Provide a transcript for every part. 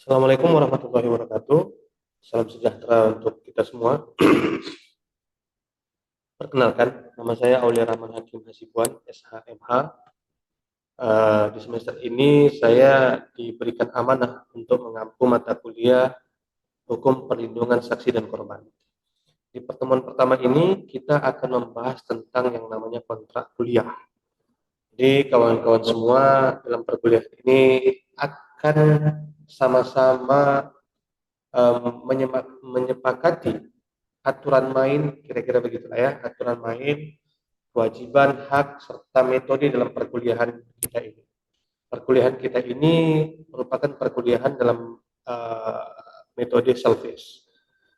Assalamualaikum warahmatullahi wabarakatuh. Salam sejahtera untuk kita semua. Perkenalkan, nama saya Aulia Rahman Hakim Hasibuan, SHMH. Di semester ini saya diberikan amanah untuk mengampu mata kuliah Hukum Perlindungan Saksi dan Korban. Di pertemuan pertama ini kita akan membahas tentang yang namanya kontrak kuliah. Jadi kawan-kawan semua dalam perkuliahan ini akan sama-sama menyepakati aturan main, kira-kira begitulah ya, aturan main, kewajiban, hak, serta metode dalam perkuliahan kita ini. Perkuliahan kita ini merupakan perkuliahan dalam metode selfish.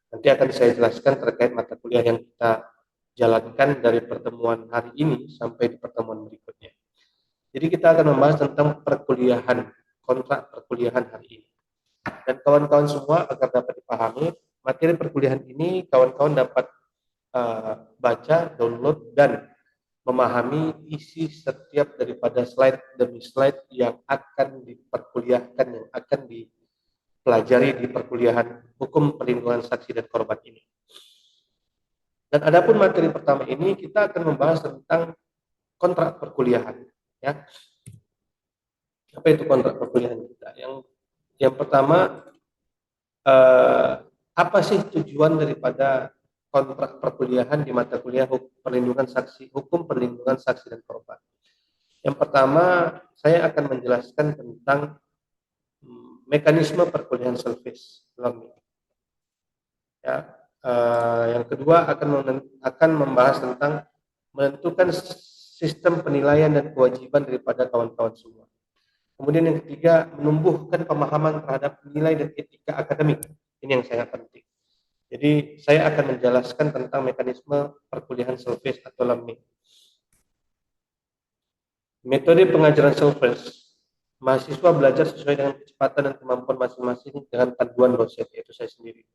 Nanti akan saya jelaskan terkait mata kuliah yang kita jalankan dari pertemuan hari ini sampai di pertemuan berikutnya. Jadi kita akan membahas tentang perkuliahan, kontrak perkuliahan hari ini. Dan kawan-kawan semua agar dapat dipahami, materi perkuliahan ini kawan-kawan dapat baca, download, dan memahami isi setiap daripada slide demi slide yang akan diperkuliahkan, yang akan dipelajari di perkuliahan Hukum Perlindungan Saksi dan Korban ini. Dan adapun materi pertama ini kita akan membahas tentang kontrak perkuliahan. Ya, apa itu kontrak perkuliahan kita? Yang pertama, apa sih tujuan daripada kontrak perkuliahan di mata kuliah Hukum Perlindungan Saksi dan Korban? Yang pertama, saya akan menjelaskan tentang mekanisme perkuliahan selfish learning. Ya, yang kedua akan membahas tentang menentukan sistem penilaian dan kewajiban daripada kawan-kawan semua. Kemudian yang ketiga, menumbuhkan pemahaman terhadap nilai dan etika akademik. Ini yang sangat penting. Jadi saya akan menjelaskan tentang mekanisme perkuliahan selfish atau learning. Metode pengajaran selfish, mahasiswa belajar sesuai dengan kecepatan dan kemampuan masing-masing dengan panduan dosen, yaitu saya sendiri.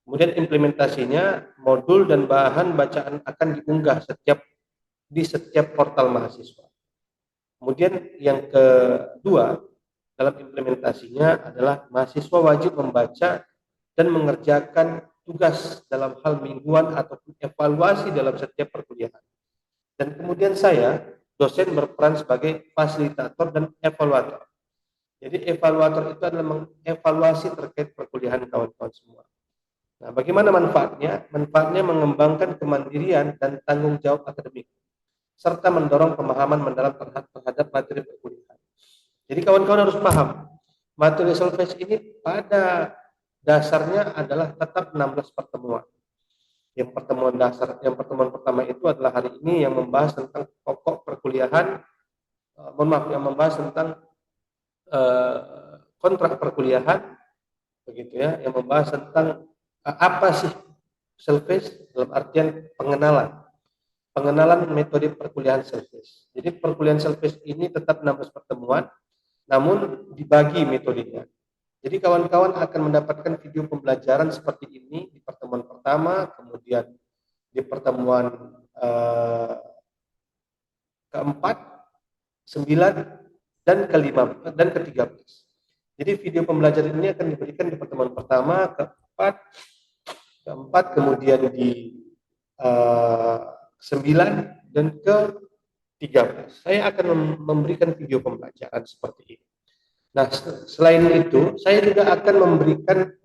Kemudian implementasinya, modul dan bahan bacaan akan diunggah di setiap portal mahasiswa. Kemudian yang kedua, dalam implementasinya adalah mahasiswa wajib membaca dan mengerjakan tugas dalam hal mingguan ataupun evaluasi dalam setiap perkuliahan. Dan kemudian saya, dosen, berperan sebagai fasilitator dan evaluator. Jadi evaluator itu adalah mengevaluasi terkait perkuliahan kawan-kawan semua. Nah, bagaimana manfaatnya? Manfaatnya mengembangkan kemandirian dan tanggung jawab akademik, serta mendorong pemahaman mendalam terhadap materi perkuliahan. Jadi kawan-kawan harus paham, materi selfish ini pada dasarnya adalah tetap 16 pertemuan. Yang pertemuan pertama itu adalah hari ini yang membahas tentang pokok perkuliahan, yang membahas tentang kontrak perkuliahan, begitu ya, yang membahas tentang apa sih selfish dalam artian pengenalan metode perkuliahan selfish. Jadi perkuliahan selfish ini tetap 16 pertemuan, namun dibagi metodenya. Jadi kawan-kawan akan mendapatkan video pembelajaran seperti ini di pertemuan pertama, kemudian di pertemuan keempat, 9, dan ke-13. Jadi video pembelajaran ini akan diberikan di pertemuan pertama, keempat, kemudian di 9 dan ke-13. Saya akan memberikan video pembelajaran seperti ini. Nah, selain itu, saya juga akan memberikan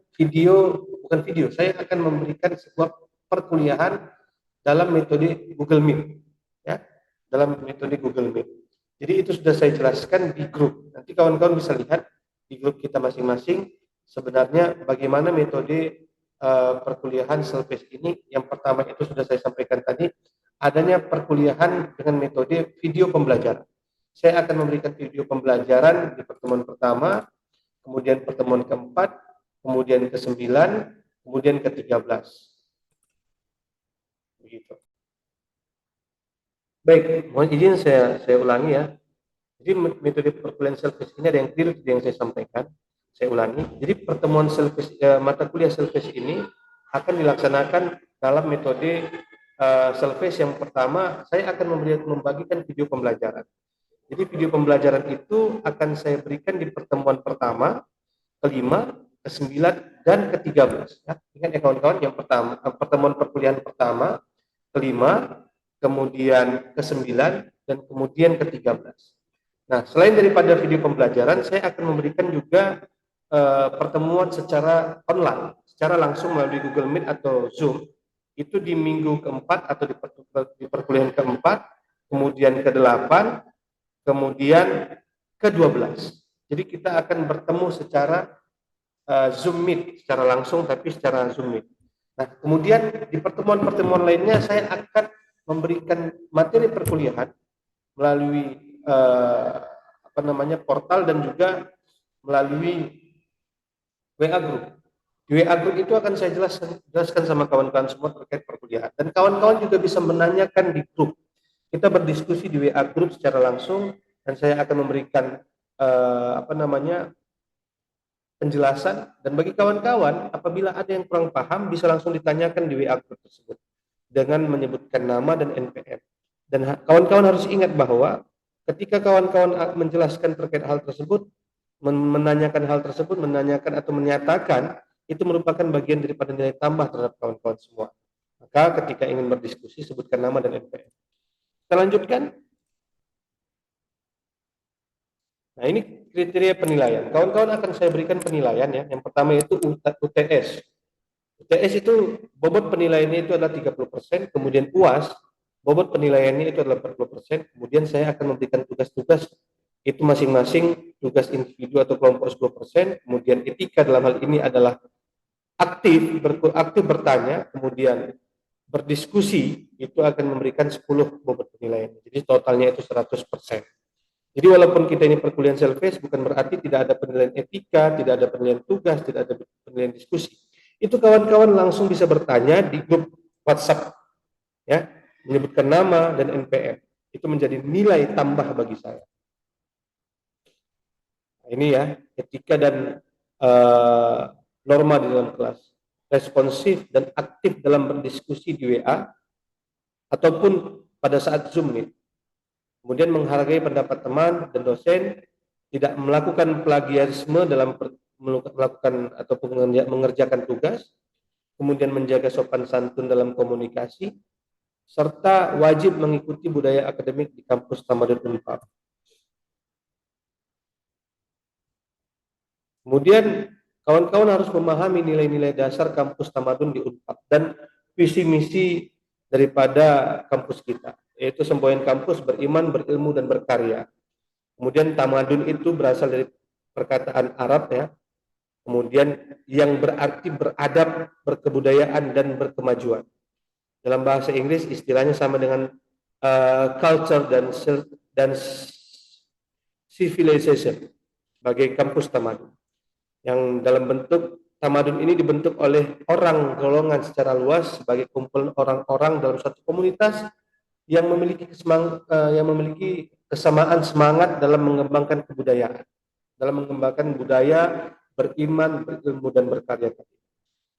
saya akan memberikan sebuah perkuliahan dalam metode Google Meet, ya, dalam metode Google Meet. Jadi itu sudah saya jelaskan di grup. Nanti kawan-kawan bisa lihat di grup kita masing-masing sebenarnya bagaimana metode perkuliahan selfish ini. Yang pertama itu sudah saya sampaikan tadi, adanya perkuliahan dengan metode video pembelajaran. Saya akan memberikan video pembelajaran di pertemuan pertama, kemudian pertemuan keempat, kemudian ke-9, kemudian ke-13. Begitu. Baik, mohon izin saya ulangi ya. Jadi metode perkuliahan selfish ini ada yang keliru yang saya sampaikan. Saya ulangi. Jadi pertemuan mata kuliah selfish ini akan dilaksanakan dalam metode selfish. Yang pertama, saya akan membagikan video pembelajaran. Jadi video pembelajaran itu akan saya berikan di pertemuan pertama, kelima, ke-9, dan ke-13. Ya. Ingat ya kawan-kawan, yang pertama, pertemuan perkuliahan pertama, kelima, kemudian ke-9, dan kemudian ke-13. Nah, selain daripada video pembelajaran, saya akan memberikan juga pertemuan secara online, secara langsung melalui Google Meet atau Zoom, itu di minggu keempat atau di perkuliahan keempat, kemudian ke-8, kemudian ke-12. Jadi kita akan bertemu secara Zoom Meet, secara langsung tapi secara Zoom Meet. Nah, kemudian di pertemuan-pertemuan lainnya saya akan memberikan materi perkuliahan melalui portal dan juga melalui WA Group. Di WA Group itu akan saya jelaskan sama kawan-kawan semua terkait perkuliahan. Dan kawan-kawan juga bisa menanyakan di grup. Kita berdiskusi di WA Group secara langsung dan saya akan memberikan penjelasan, dan bagi kawan-kawan apabila ada yang kurang paham bisa langsung ditanyakan di WA Group tersebut dengan menyebutkan nama dan NPM. Dan kawan-kawan harus ingat bahwa ketika kawan-kawan menjelaskan terkait hal tersebut, menanyakan hal tersebut, menanyakan atau menyatakan, itu merupakan bagian daripada nilai tambah terhadap kawan-kawan semua. Maka ketika ingin berdiskusi, sebutkan nama dan NPM. Kita lanjutkan. Nah, ini kriteria penilaian. Kawan-kawan akan saya berikan penilaian ya. Yang pertama itu UTS. UTS itu bobot penilaiannya itu adalah 30%, kemudian UAS bobot penilaiannya itu adalah 40%, kemudian saya akan memberikan tugas-tugas itu masing-masing tugas individu atau kelompok 10%, kemudian etika dalam hal ini adalah aktif bertanya, kemudian berdiskusi itu akan memberikan 10 bobot penilaian. Jadi totalnya itu 100%. Jadi walaupun kita ini perkuliahan self-paced, bukan berarti tidak ada penilaian etika, tidak ada penilaian tugas, tidak ada penilaian diskusi. Itu kawan-kawan langsung bisa bertanya di grup WhatsApp, ya, menyebutkan nama dan NPM. Itu menjadi nilai tambah bagi saya. Nah, ini ya, etika dan norma di dalam kelas. Responsif dan aktif dalam berdiskusi di WA ataupun pada saat Zoom nih. Kemudian menghargai pendapat teman dan dosen, tidak melakukan plagiarisme dalam melakukan ataupun mengerjakan tugas, kemudian menjaga sopan santun dalam komunikasi, serta wajib mengikuti budaya akademik di kampus Tamadun Unpad. Kemudian kawan-kawan harus memahami nilai-nilai dasar kampus Tamadun di Unpad dan visi misi daripada kampus kita, yaitu semboyan kampus beriman, berilmu, dan berkarya. Kemudian tamadun itu berasal dari perkataan Arab ya. Kemudian yang berarti beradab, berkebudayaan, dan berkemajuan. Dalam bahasa Inggris istilahnya sama dengan culture dan civilization sebagai kampus tamadun. Yang dalam bentuk tamadun ini dibentuk oleh orang golongan secara luas sebagai kumpulan orang-orang dalam suatu komunitas yang memiliki kesamaan semangat dalam mengembangkan kebudayaan, dalam mengembangkan budaya, beriman, berilmu, dan berkarya.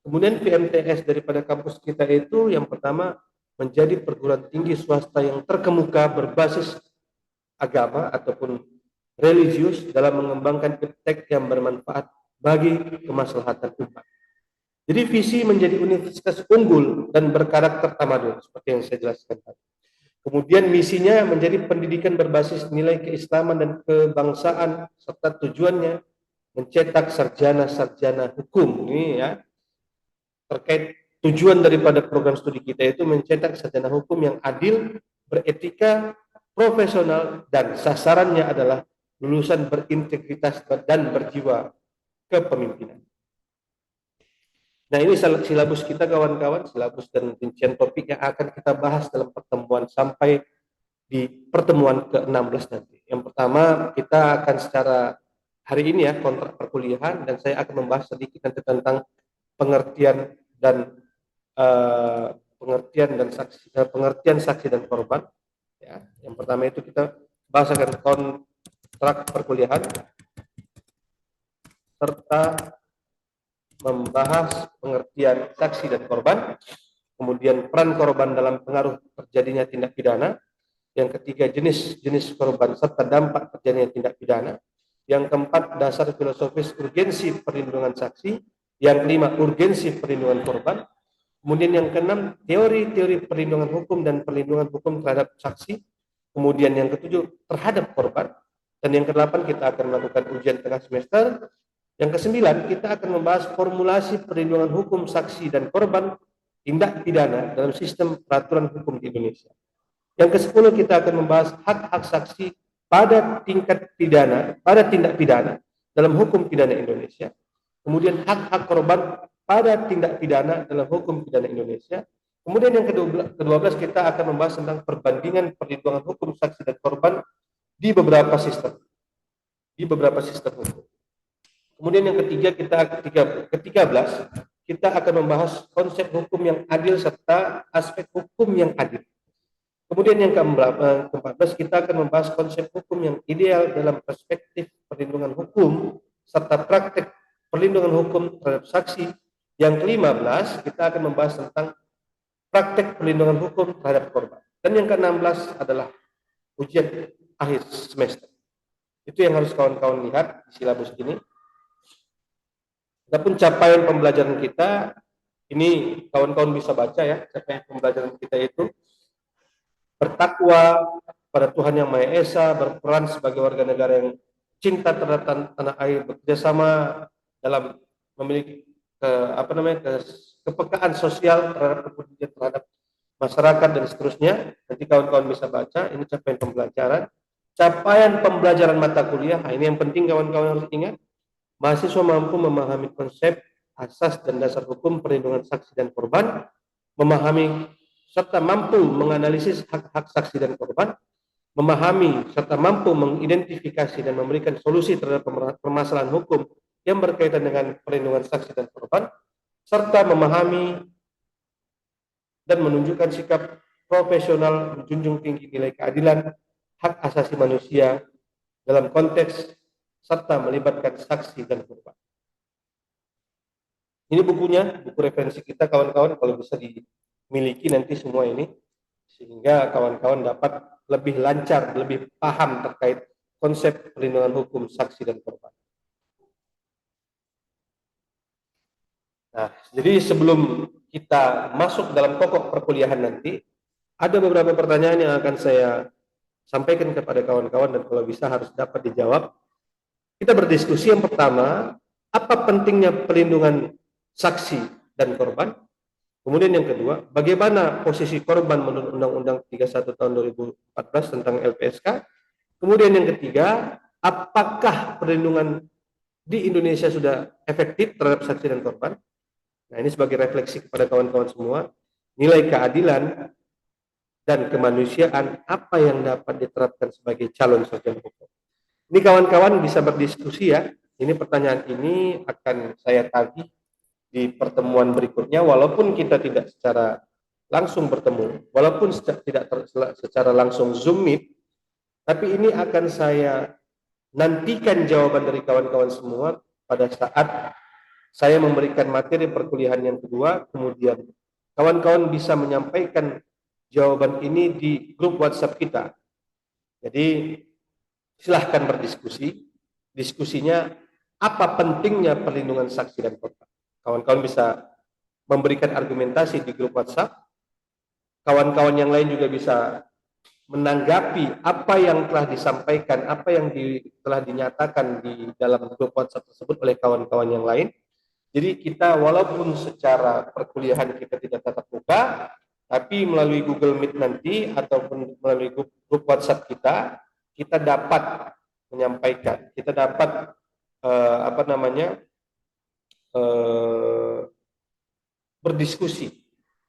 Kemudian PMTS daripada kampus kita itu yang pertama menjadi perguruan tinggi swasta yang terkemuka berbasis agama ataupun religius dalam mengembangkan iptek yang bermanfaat bagi kemaslahatan umat. Jadi visi menjadi universitas unggul dan berkarakter tamadun seperti yang saya jelaskan tadi. Kemudian misinya menjadi pendidikan berbasis nilai keislaman dan kebangsaan serta tujuannya mencetak sarjana-sarjana hukum. Ini ya terkait tujuan daripada program studi kita itu mencetak sarjana hukum yang adil, beretika, profesional, dan sasarannya adalah lulusan berintegritas dan berjiwa kepemimpinan. Nah, ini silabus kita kawan-kawan, silabus dan rincian topik yang akan kita bahas dalam pertemuan sampai di pertemuan ke-16 nanti. Yang pertama, kita akan secara hari ini ya, kontrak perkuliahan, dan saya akan membahas sedikit nanti tentang pengertian saksi dan korban. Ya, yang pertama itu kita bahas akan kontrak perkuliahan serta membahas pengertian saksi dan korban, kemudian peran korban dalam pengaruh terjadinya tindak pidana, yang ketiga jenis-jenis korban serta dampak terjadinya tindak pidana, Yang keempat, dasar filosofis urgensi perlindungan saksi. Yang kelima, urgensi perlindungan korban. Kemudian yang keenam, teori-teori perlindungan hukum dan perlindungan hukum terhadap saksi. Kemudian yang ketujuh, terhadap korban. Dan yang kedelapan, kita akan melakukan ujian tengah semester. Yang kesembilan, kita akan membahas formulasi perlindungan hukum saksi dan korban tindak pidana dalam sistem peraturan hukum di Indonesia. Yang kesepuluh, kita akan membahas hak-hak saksi pada tingkat pidana, pada tindak pidana dalam hukum pidana Indonesia. Kemudian hak-hak korban pada tindak pidana dalam hukum pidana Indonesia. Kemudian yang ke-12 kita akan membahas tentang perbandingan perlindungan hukum saksi dan korban di beberapa sistem hukum. Kemudian yang ketiga, ke-13 kita akan membahas konsep hukum yang adil serta aspek hukum yang adil. Kemudian yang ke-14 kita akan membahas konsep hukum yang ideal dalam perspektif perlindungan hukum serta praktek perlindungan hukum terhadap saksi. Yang ke-15 kita akan membahas tentang praktek perlindungan hukum terhadap korban. Dan yang ke-16 adalah ujian akhir semester. Itu yang harus kawan-kawan lihat di silabus ini. Adapun capaian pembelajaran kita, ini kawan-kawan bisa baca ya, capaian pembelajaran kita itu bertakwa pada Tuhan Yang Maha Esa, berperan sebagai warga negara yang cinta terhadap tanah air, bekerjasama dalam memiliki kepekaan sosial terhadap kepedulian terhadap masyarakat dan seterusnya. Nanti kawan-kawan bisa baca, ini capaian pembelajaran. Capaian pembelajaran mata kuliah, nah ini yang penting kawan-kawan harus ingat. Mahasiswa mampu memahami konsep, asas, dan dasar hukum perlindungan saksi dan korban, memahami serta mampu menganalisis hak-hak saksi dan korban, memahami serta mampu mengidentifikasi dan memberikan solusi terhadap permasalahan hukum yang berkaitan dengan perlindungan saksi dan korban, serta memahami dan menunjukkan sikap profesional menjunjung tinggi nilai keadilan, hak asasi manusia dalam konteks serta melibatkan saksi dan korban. Ini bukunya, buku referensi kita kawan-kawan, kalau bisa dimiliki nanti semua ini, sehingga kawan-kawan dapat lebih lancar, lebih paham terkait konsep perlindungan hukum saksi dan korban. Nah, jadi sebelum kita masuk dalam pokok perkuliahan nanti, ada beberapa pertanyaan yang akan saya sampaikan kepada kawan-kawan dan kalau bisa harus dapat dijawab. Kita berdiskusi yang pertama, apa pentingnya perlindungan saksi dan korban? Kemudian yang kedua, bagaimana posisi korban menurut Undang-Undang 31 tahun 2014 tentang LPSK? Kemudian yang ketiga, apakah perlindungan di Indonesia sudah efektif terhadap saksi dan korban? Nah, ini sebagai refleksi kepada kawan-kawan semua, nilai keadilan dan kemanusiaan apa yang dapat diterapkan sebagai calon sarjana hukum. Ini kawan-kawan bisa berdiskusi ya. Ini pertanyaan ini akan saya tagih di pertemuan berikutnya, walaupun kita tidak secara langsung bertemu, walaupun tidak secara langsung Zoom meet, tapi ini akan saya nantikan jawaban dari kawan-kawan semua pada saat saya memberikan materi perkuliahan yang kedua, kemudian kawan-kawan bisa menyampaikan jawaban ini di grup WhatsApp kita. Jadi silahkan berdiskusi. Diskusinya apa pentingnya perlindungan saksi dan korban. Kawan-kawan bisa memberikan argumentasi di grup WhatsApp. Kawan-kawan yang lain juga bisa menanggapi apa yang telah disampaikan, apa yang telah dinyatakan di dalam grup WhatsApp tersebut oleh kawan-kawan yang lain. Jadi kita walaupun secara perkuliahan kita tidak tatap muka, tapi melalui Google Meet nanti ataupun melalui grup WhatsApp kita dapat menyampaikan, kita dapat berdiskusi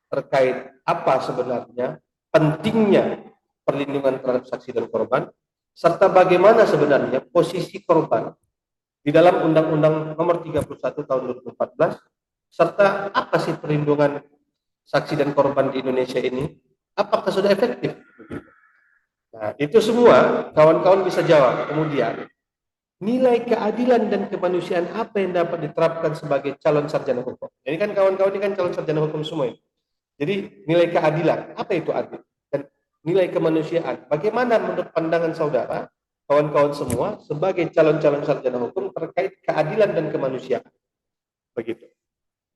terkait apa sebenarnya pentingnya perlindungan terhadap saksi dan korban, serta bagaimana sebenarnya posisi korban di dalam Undang-Undang Nomor 31 Tahun 2014, serta apa sih perlindungan saksi dan korban di Indonesia ini, apakah sudah efektif? Nah, itu semua kawan-kawan bisa jawab. Kemudian, nilai keadilan dan kemanusiaan apa yang dapat diterapkan sebagai calon sarjana hukum? Jadi kan kawan-kawan ini kan calon sarjana hukum semua ini. Jadi nilai keadilan, apa itu adil? Dan nilai kemanusiaan, bagaimana menurut pandangan saudara kawan-kawan semua sebagai calon-calon sarjana hukum terkait keadilan dan kemanusiaan. Begitu.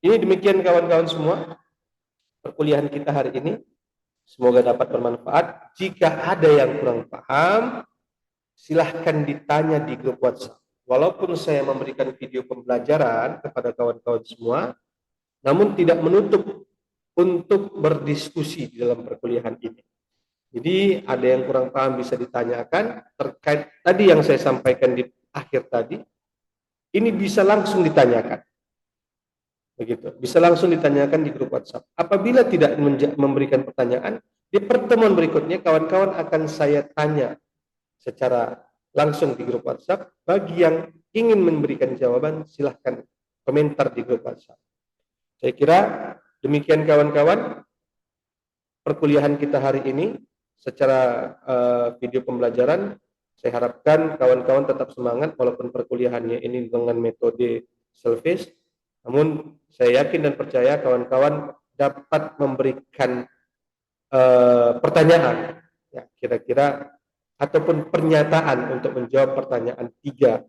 Ini demikian kawan-kawan semua perkuliahan kita hari ini. Semoga dapat bermanfaat. Jika ada yang kurang paham, silahkan ditanya di grup WhatsApp. Walaupun saya memberikan video pembelajaran kepada kawan-kawan semua, namun tidak menutup untuk berdiskusi di dalam perkuliahan ini. Jadi ada yang kurang paham bisa ditanyakan terkait tadi yang saya sampaikan di akhir tadi. Ini bisa langsung ditanyakan. Begitu. Bisa langsung ditanyakan di grup WhatsApp. Apabila tidak memberikan pertanyaan, di pertemuan berikutnya kawan-kawan akan saya tanya secara langsung di grup WhatsApp. Bagi yang ingin memberikan jawaban, silahkan komentar di grup WhatsApp. Saya kira demikian kawan-kawan perkuliahan kita hari ini secara video pembelajaran. Saya harapkan kawan-kawan tetap semangat walaupun perkuliahannya ini dengan metode self-paced. Namun saya yakin dan percaya kawan-kawan dapat memberikan pertanyaan, ya, kira-kira ataupun pernyataan untuk menjawab pertanyaan 3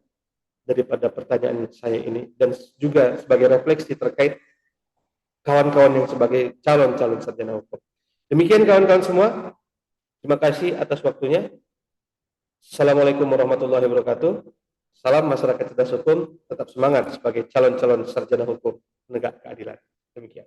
daripada pertanyaan saya ini, dan juga sebagai refleksi terkait kawan-kawan yang sebagai calon-calon sarjana hukum. Demikian kawan-kawan semua, terima kasih atas waktunya. Assalamualaikum warahmatullahi wabarakatuh. Salam masyarakat cerdas hukum, tetap semangat sebagai calon-calon sarjana hukum penegak keadilan. Demikian.